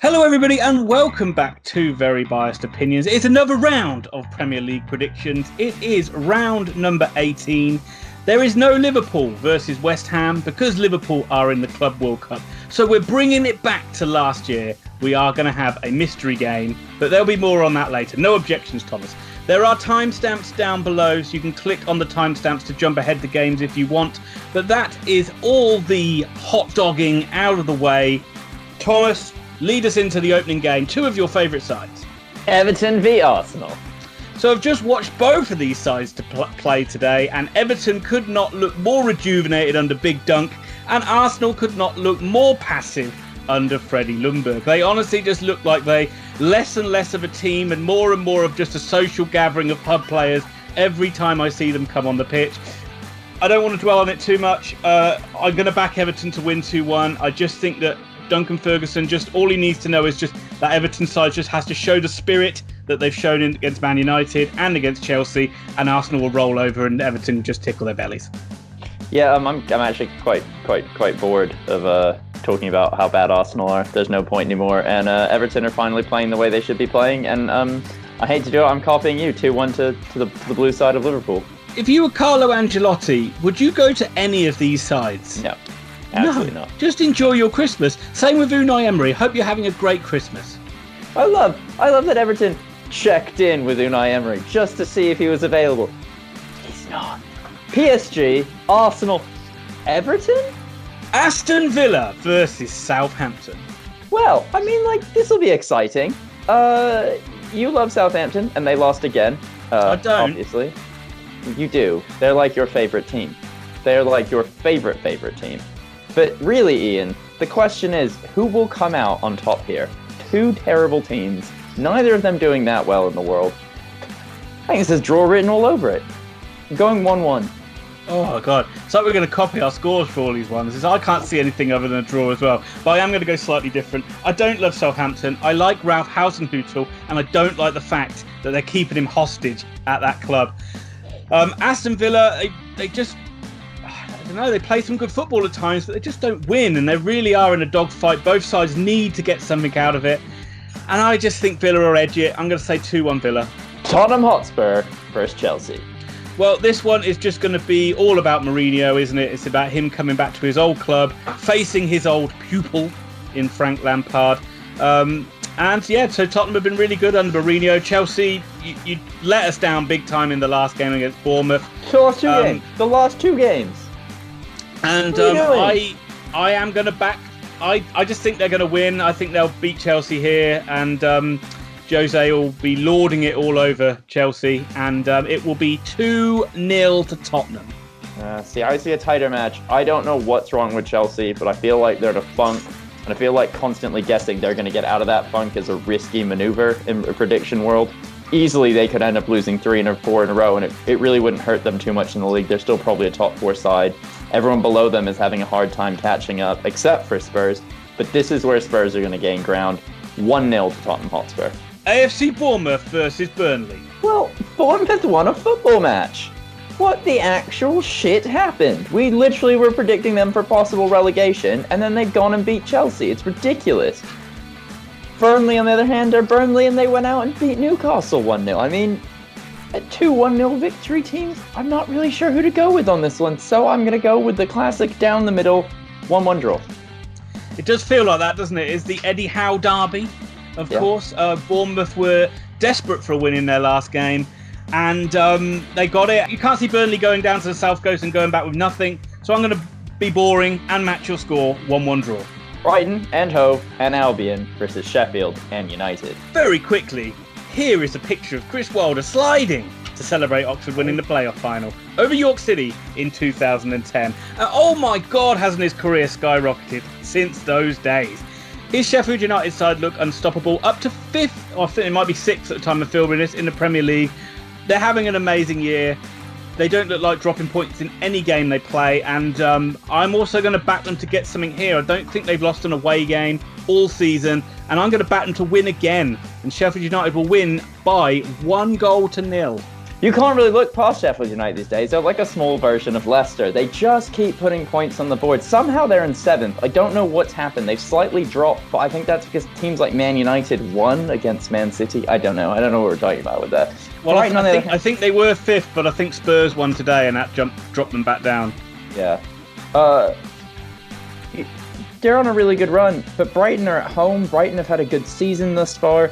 Hello everybody and welcome back to Very Biased Opinions. It's another round of Premier League predictions. It is round number 18. There is no Liverpool versus West Ham because Liverpool are in the Club World Cup. So we're bringing it back to last year. We are going to have a mystery game, but there'll be more on that later. No objections, Thomas. There are timestamps down below, so you can click on the timestamps to jump ahead to games if you want. But that is all the hot dogging out of the way. Thomas, lead us into the opening game. Two of your favourite sides. Everton v Arsenal. So I've just watched both of these sides to play today, and Everton could not look more rejuvenated under Big Dunk, and Arsenal could not look more passive under Freddie Ljungberg. They honestly just look like they less and less of a team and more of just a social gathering of pub players every time I see them come on the pitch. I don't want to dwell on it too much. I'm going to back Everton to win 2-1. I just think that Duncan Ferguson, just all he needs to know is just that Everton side just has to show the spirit that they've shown against Man United and against Chelsea, and Arsenal will roll over and Everton just tickle their bellies. Yeah, I'm actually quite bored of talking about how bad Arsenal are. There's no point anymore, and Everton are finally playing the way they should be playing, and I hate to do it, I'm copying you 2-1 to the blue side of Liverpool. If you were Carlo Ancelotti, would you go to any of these sides? No. Absolutely not. Just enjoy your Christmas. Same with Unai Emery. Hope you're having a great Christmas. I love that Everton checked in with Unai Emery just to see if he was available. He's not. PSG, Arsenal, Everton? Aston Villa versus Southampton. Well, I mean, this will be exciting. You love Southampton, and they lost again. I don't. Obviously. You do. They're like your favorite team. They're like your favorite team. But really, Ian, the question is, who will come out on top here? Two terrible teams, neither of them doing that well in the world. I think this is draw written all over it. I'm going 1-1. Oh, God. It's like we're going to copy our scores for all these ones. I can't see anything other than a draw as well. But I am going to go slightly different. I don't love Southampton. I like Ralph Hasenhüttl, and I don't like the fact that they're keeping him hostage at that club. Aston Villa, they just... I don't know, they play some good football at times, but they just don't win, and they really are in a dogfight. Both sides need to get something out of it, and I just think Villa will edge it. I'm going to say 2-1 Villa. Tottenham Hotspur versus Chelsea. Well, this one is just going to be all about Mourinho, isn't it? It's about him coming back to his old club, facing his old pupil in Frank Lampard. And yeah, so Tottenham have been really good under Mourinho. Chelsea, you let us down big time in the last game against Bournemouth. The last two games. And I am going to back... I just think they're going to win. I think they'll beat Chelsea here. And Jose will be lording it all over Chelsea. And it will be 2-0 to Tottenham. I see a tighter match. I don't know what's wrong with Chelsea, but I feel like they're in a funk. And I feel like constantly guessing they're going to get out of that funk is a risky maneuver in the prediction world. Easily, they could end up losing 3 or 4 in a row, and it really wouldn't hurt them too much in the league. They're still probably a top 4 side. Everyone below them is having a hard time catching up, except for Spurs. But this is where Spurs are going to gain ground. 1-0 to Tottenham Hotspur. AFC Bournemouth versus Burnley. Well, Bournemouth won a football match. What the actual shit happened? We literally were predicting them for possible relegation, and then they've gone and beat Chelsea. It's ridiculous. Burnley, on the other hand, are Burnley, and they went out and beat Newcastle 1-0. I mean, at 2 1-0 victory teams, I'm not really sure who to go with on this one, so I'm going to go with the classic down the middle 1-1 draw. It does feel like that, doesn't it? It's the Eddie Howe derby, of course. Bournemouth were desperate for a win in their last game, and they got it. You can't see Burnley going down to the South Coast and going back with nothing, so I'm going to be boring and match your score, 1-1 draw. Brighton and Hove and Albion versus Sheffield and United. Very quickly, here is a picture of Chris Wilder sliding to celebrate Oxford winning the playoff final over York City in 2010. Oh my God, hasn't his career skyrocketed since those days? His Sheffield United side look unstoppable, up to 5th, or I think it might be 6th at the time of filming this, in the Premier League. They're having an amazing year. They don't look like dropping points in any game they play, and I'm also going to back them to get something here. I don't think they've lost an away game all season, and I'm going to back them to win again, and Sheffield United will win by 1-0. You can't really look past Sheffield United these days. They're like a small version of Leicester. They just keep putting points on the board. Somehow they're in 7th. I don't know what's happened. They've slightly dropped, but I think that's because teams like Man United won against Man City. I don't know. I don't know what we're talking about with that. Well, I think they were 5th, but I think Spurs won today, and that dropped them back down. Yeah. They're on a really good run, but Brighton are at home. Brighton have had a good season thus far.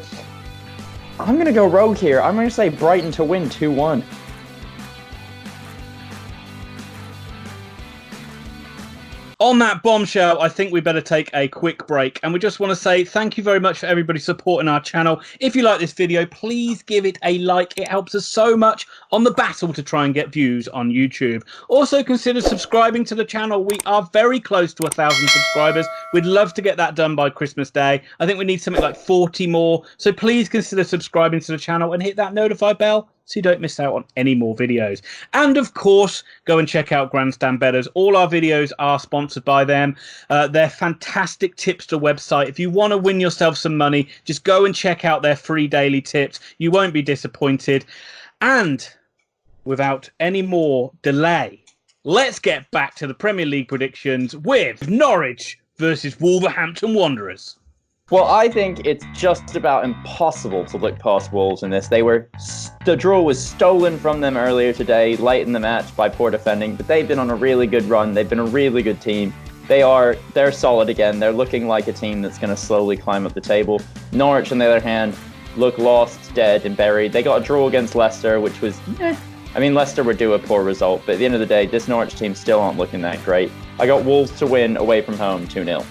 I'm going to go rogue here. I'm going to say Brighton to win 2-1. On that bombshell, I think we better take a quick break. And we just want to say thank you very much for everybody supporting our channel. If you like this video, please give it a like. It helps us so much on the battle to try and get views on YouTube. Also, consider subscribing to the channel. We are very close to 1,000 subscribers. We'd love to get that done by Christmas Day. I think we need something like 40 more. So please consider subscribing to the channel and hit that notify bell so you don't miss out on any more videos. And of course, go and check out Grandstand Bettors. All our videos are sponsored by them. They're fantastic tipster website. If you want to win yourself some money, just go and check out their free daily tips. You won't be disappointed. And without any more delay, let's get back to the Premier League predictions with Norwich versus Wolverhampton Wanderers. Well, I think it's just about impossible to look past Wolves in this. The draw was stolen from them earlier today, late in the match by poor defending, but they've been on a really good run. They've been a really good team. They're solid again. They're looking like a team that's going to slowly climb up the table. Norwich, on the other hand, look lost, dead, and buried. They got a draw against Leicester, which was, I mean, Leicester would do a poor result, but at the end of the day, this Norwich team still aren't looking that great. I got Wolves to win away from home 2-0.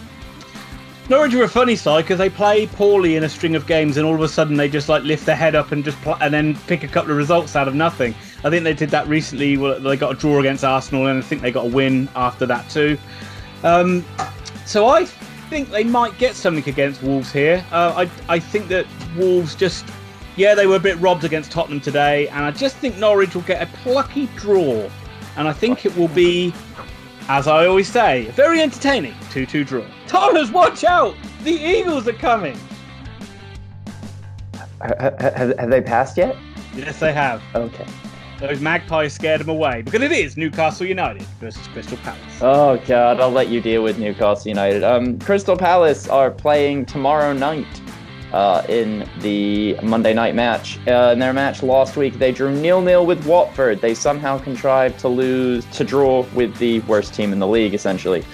Norwich are a funny side because they play poorly in a string of games and all of a sudden they just like lift their head up and just and then pick a couple of results out of nothing. I think they did that recently. They got a draw against Arsenal and I think they got a win after that too. So I think they might get something against Wolves here. I think that Wolves they were a bit robbed against Tottenham today, and I just think Norwich will get a plucky draw, and I think it will be, as I always say, a very entertaining 2-2 draw. Thomas, watch out! The Eagles are coming! Have they passed yet? Yes, they have. Okay. Those Magpies scared them away, because it is Newcastle United versus Crystal Palace. Oh, God, I'll let you deal with Newcastle United. Crystal Palace are playing tomorrow night in the Monday night match. In their match last week, they drew 0-0 with Watford. They somehow contrived to draw with the worst team in the league, essentially.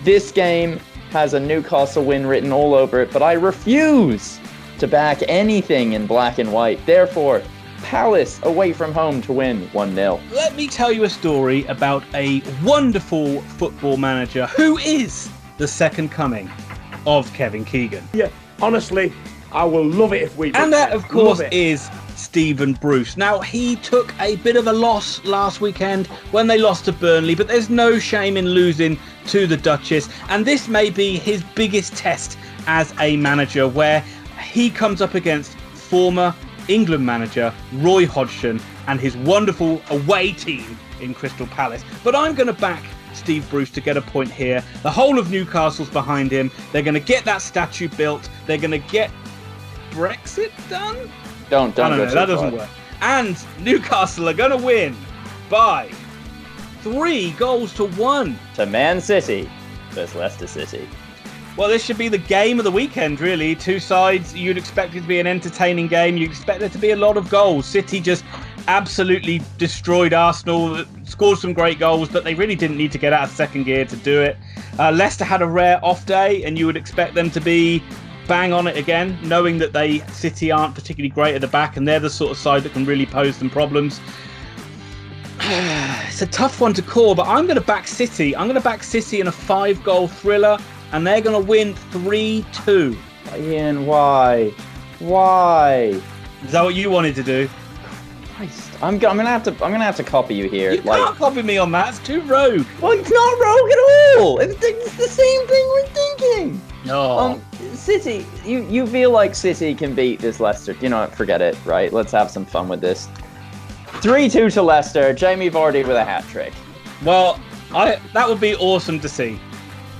This game has a Newcastle win written all over it, but I refuse to back anything in black and white. Therefore, Palace away from home to win 1-0. Let me tell you a story about a wonderful football manager who is the second coming of Kevin Keegan. Yeah, honestly, I will love it if we... And that, of course, is Stephen Bruce. Now, he took a bit of a loss last weekend when they lost to Burnley, but there's no shame in losing to the Duchess. And this may be his biggest test as a manager, where he comes up against former England manager Roy Hodgson and his wonderful away team in Crystal Palace. But I'm going to back Steve Bruce to get a point here. The whole of Newcastle's behind him. They're going to get that statue built. They're going to get Brexit done? Don't go that doesn't work. And Newcastle are going to win by 3-1 to Man City versus Leicester City. Well, this should be the game of the weekend, really. Two sides, you'd expect it to be an entertaining game. You expect there to be a lot of goals. City just absolutely destroyed Arsenal, scored some great goals, but they really didn't need to get out of second gear to do it. Leicester had a rare off day, and you would expect them to be bang on it again, knowing that City aren't particularly great at the back, and they're the sort of side that can really pose them problems. It's a tough one to call, but I'm going to back City. I'm going to back City in a 5-goal thriller, and they're going to win 3-2. Ian, why? Why? Is that what you wanted to do? Christ, I'm gonna have to copy you here. You can't copy me on that. It's too rogue. Well, it's not rogue at all. It's the same thing we're thinking. No. City, you feel like City can beat this Leicester? You know what? Forget it. Right? Let's have some fun with this. 3-2 to Leicester. Jamie Vardy with a hat trick. Well, that would be awesome to see.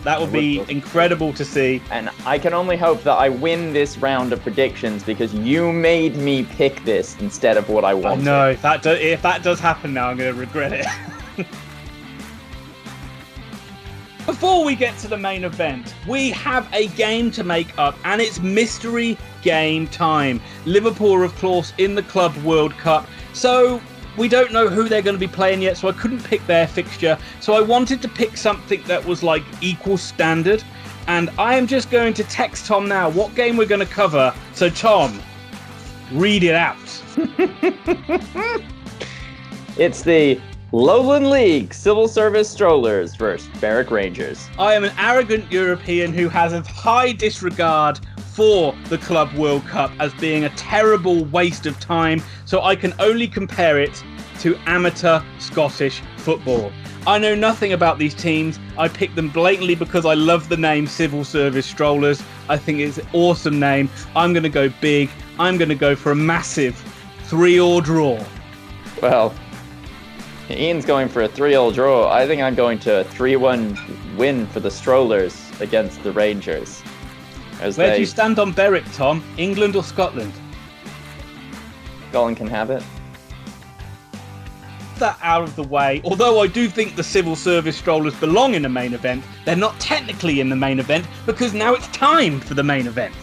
That would be incredible to see. And I can only hope that I win this round of predictions because you made me pick this instead of what I wanted. No, if that does happen now, I'm going to regret it. Before we get to the main event, we have a game to make up, and it's mystery game time. Liverpool are, of course, in the Club World Cup, so we don't know who they're going to be playing yet, so I couldn't pick their fixture. So I wanted to pick something that was like equal standard, and I am just going to text Tom now what game we're going to cover. So Tom, read it out. It's the Lowland League Civil Service Strollers versus Barrack Rangers. I am an arrogant European who has a high disregard for the Club World Cup as being a terrible waste of time, so I can only compare it to amateur Scottish football. I know nothing about these teams. I picked them blatantly because I love the name Civil Service Strollers. I think it's an awesome name. I'm going to go big. I'm going to go for a massive 3-3 draw. Well, Ian's going for a 3-3 draw. I think I'm going to a 3-1 win for the Strollers against the Rangers. Where do you stand on Berwick, Tom? England or Scotland? Scotland can have it. That out of the way. Although I do think the Civil Service Strollers belong in the main event, they're not technically in the main event because now it's time for the main event.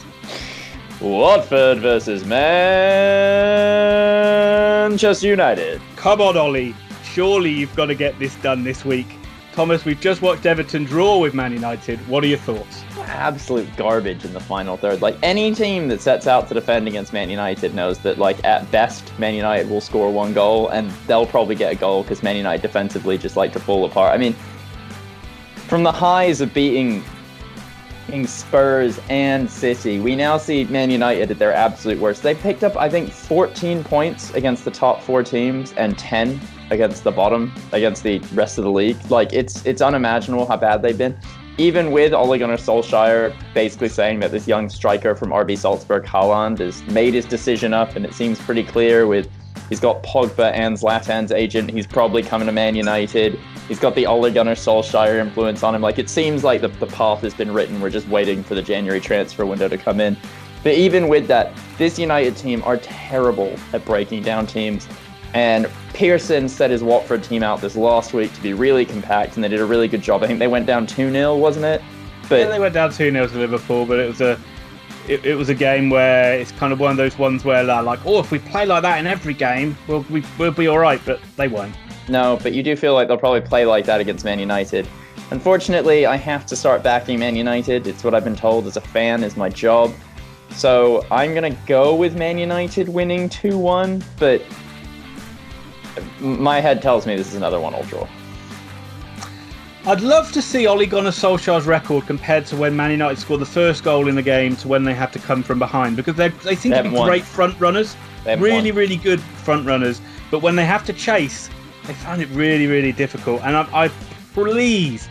Watford versus Manchester United. Come on, Ollie. Surely you've got to get this done this week. Thomas, we've just watched Everton draw with Man United. What are your thoughts? Absolute garbage in the final third. Like, any team that sets out to defend against Man United knows that, like, at best, Man United will score 1 goal, and they'll probably get a goal because Man United defensively just like to fall apart. I mean, from the highs of beating Spurs and City, we now see Man United at their absolute worst. They picked up, I think, 14 points against the top 4 teams and 10 against the rest of the league. Like, it's unimaginable how bad they've been. Even with Ole Gunnar Solskjaer basically saying that this young striker from RB Salzburg, Haaland, has made his decision up, and it seems pretty clear with he's got Pogba and Zlatan's agent. He's probably coming to Man United. He's got the Ole Gunnar Solskjaer influence on him. Like, it seems like the path has been written. We're just waiting for the January transfer window to come in. But even with that, this United team are terrible at breaking down teams. And Pearson set his Watford team out this last week to be really compact, and they did a really good job. I think they went down 2-0, wasn't it? But yeah, they went down 2-0 to Liverpool, but it was a game where it's kind of one of those ones where they're like, oh, if we play like that in every game, we'll be all right, but they won't. No, but you do feel like they'll probably play like that against Man United. Unfortunately, I have to start backing Man United. It's what I've been told as a fan is my job. So I'm going to go with Man United winning 2-1, but my head tells me this is another 1-1 draw. I'd love to see Ole Gunnar Solskjaer's record compared to when Man United scored the first goal in the game to when they had to come from behind, because they seem to be great front runners, really good front runners, but when they have to chase, they find it really, really difficult. And I please,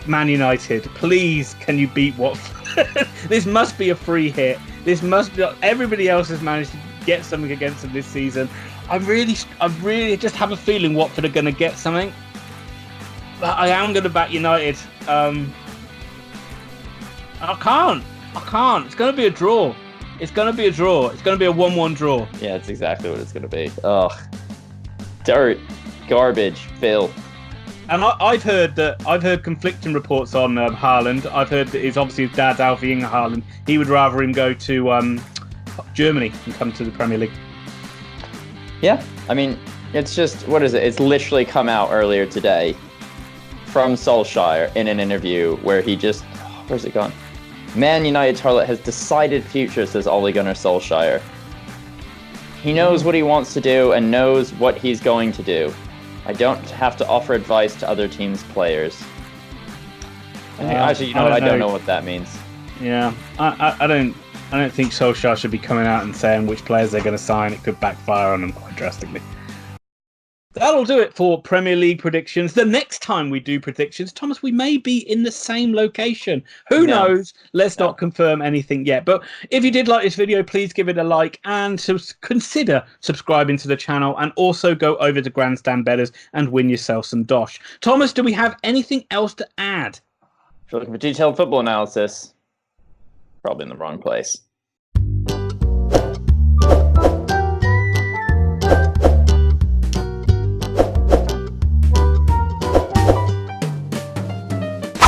Man United, please, can you beat Watford? This must be a free hit. This must be. Everybody else has managed to get something against them this season. I really just have a feeling Watford are going to get something. But I am going to back United. I can't. It's going to be a draw. It's going to be a 1-1 draw. Yeah, it's exactly what it's going to be. Ugh. Dirt. Garbage. Filth. And I've heard conflicting reports on Haaland. I've heard that obviously his dad's Alfie Inge Haaland. He would rather him go to Germany and come to the Premier League. Yeah, I mean, it's just, what is it? It's literally come out earlier today from Solskjaer in an interview where he just, where's it gone? Man United's harlot has decided future, says Ole Gunnar Solskjaer. He knows what he wants to do and knows what he's going to do. I don't have to offer advice to other teams' players. Actually, you know what? I don't know what that means. Yeah, I don't think Solskjaer should be coming out and saying which players they're going to sign. It could backfire on them quite drastically. That'll do it for Premier League predictions. The next time we do predictions, Thomas, we may be in the same location. Who knows? Let's not confirm anything yet. But if you did like this video, please give it a like and consider subscribing to the channel, and also go over to Grandstand Bettors and win yourself some dosh. Thomas, do we have anything else to add? If you're looking for detailed football analysis, probably in the wrong place.